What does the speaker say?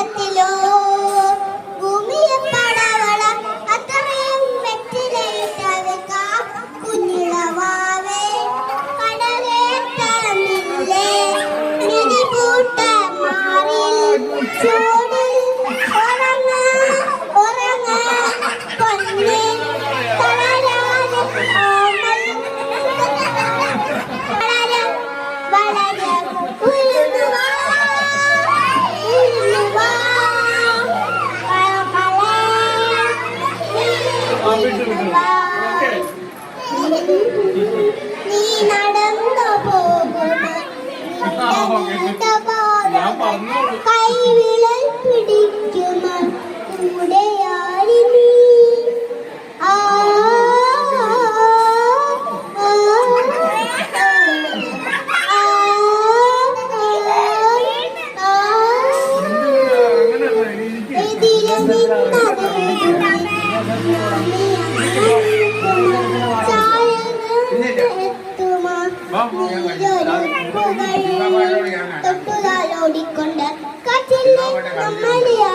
വെള്ളത്തിലോ ഭൂമിയെ പടവള അത്രയും വെറ്റിലയിട്ട കുഞ്ഞിളവാവേ കടലേറ്റമില്ലേ നിധിപൂട്ട മാറിൽ ചൂട് ഉറങ്ങ ഉറങ്ങ പൊന്നേ തളരാതെ വളരെ ഉയർന്നുവാ നീ നടന്നു പോകുന്ന കൈവിളൽ പിടിക്കുന്ന കൂടെയാരി നീ ആ ോടിക്കൊണ്ട് കാറ്റിൽ നമ്മളെ